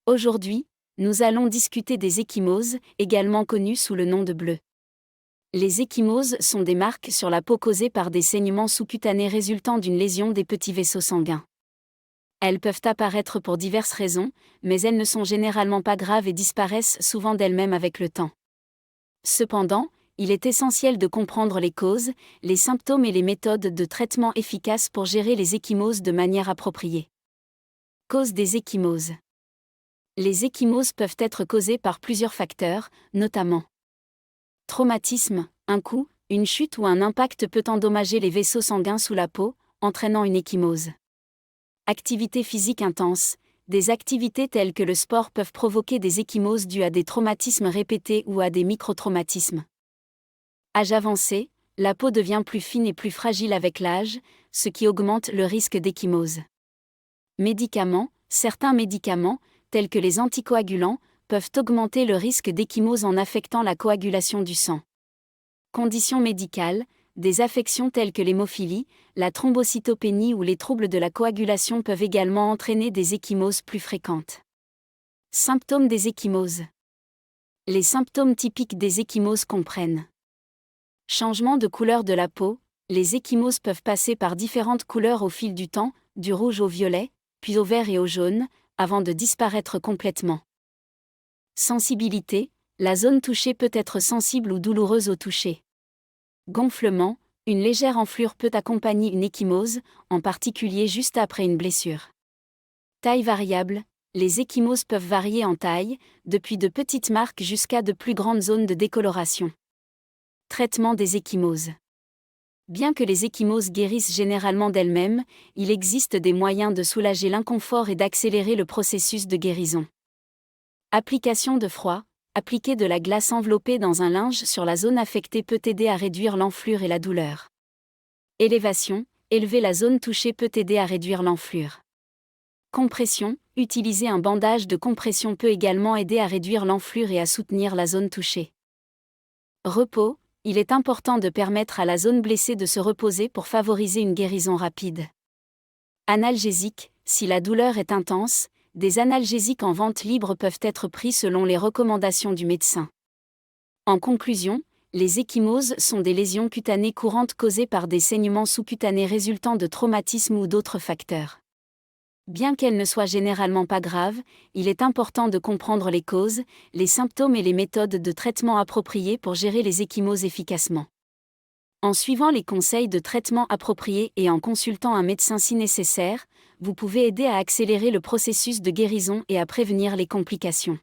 Aujourd'hui, nous allons discuter des ecchymoses, également connues sous le nom de bleus. Les ecchymoses sont des marques sur la peau causées par des saignements sous-cutanés résultant d'une lésion des petits vaisseaux sanguins. Elles peuvent apparaître pour diverses raisons, mais elles ne sont généralement pas graves et disparaissent souvent d'elles-mêmes avec le temps. Cependant, il est essentiel de comprendre les causes, les symptômes et les méthodes de traitement efficaces pour gérer les ecchymoses de manière appropriée. Cause des ecchymoses. Les ecchymoses peuvent être causées par plusieurs facteurs, notamment traumatisme, un coup, une chute ou un impact peut endommager les vaisseaux sanguins sous la peau, entraînant une ecchymose. Activité physique intense, des activités telles que le sport peuvent provoquer des ecchymoses dues à des traumatismes répétés ou à des microtraumatismes. Âge avancé, la peau devient plus fine et plus fragile avec l'âge, ce qui augmente le risque d'ecchymose. Médicaments, certains médicaments, tels que les anticoagulants, peuvent augmenter le risque d'ecchymose en affectant la coagulation du sang. Conditions médicales, des affections telles que l'hémophilie, la thrombocytopénie ou les troubles de la coagulation peuvent également entraîner des ecchymoses plus fréquentes. Symptômes des ecchymoses. Les symptômes typiques des ecchymoses comprennent changement de couleur de la peau, les ecchymoses peuvent passer par différentes couleurs au fil du temps, du rouge au violet, puis au vert et au jaune, avant de disparaître complètement. Sensibilité, la zone touchée peut être sensible ou douloureuse au toucher. Gonflement, une légère enflure peut accompagner une ecchymose, en particulier juste après une blessure. Taille variable, les ecchymoses peuvent varier en taille, depuis de petites marques jusqu'à de plus grandes zones de décoloration. Traitement des ecchymoses. Bien que les ecchymoses guérissent généralement d'elles-mêmes, il existe des moyens de soulager l'inconfort et d'accélérer le processus de guérison. Application de froid. Appliquer de la glace enveloppée dans un linge sur la zone affectée peut aider à réduire l'enflure et la douleur. Élévation. Élever la zone touchée peut aider à réduire l'enflure. Compression. Utiliser un bandage de compression peut également aider à réduire l'enflure et à soutenir la zone touchée. Repos. Il est important de permettre à la zone blessée de se reposer pour favoriser une guérison rapide. Analgésique. Si la douleur est intense, des analgésiques en vente libre peuvent être pris selon les recommandations du médecin. En conclusion, les ecchymoses sont des lésions cutanées courantes causées par des saignements sous-cutanés résultant de traumatismes ou d'autres facteurs. Bien qu'elles ne soient généralement pas graves, il est important de comprendre les causes, les symptômes et les méthodes de traitement appropriées pour gérer les ecchymoses efficacement. En suivant les conseils de traitement appropriés et en consultant un médecin si nécessaire, vous pouvez aider à accélérer le processus de guérison et à prévenir les complications.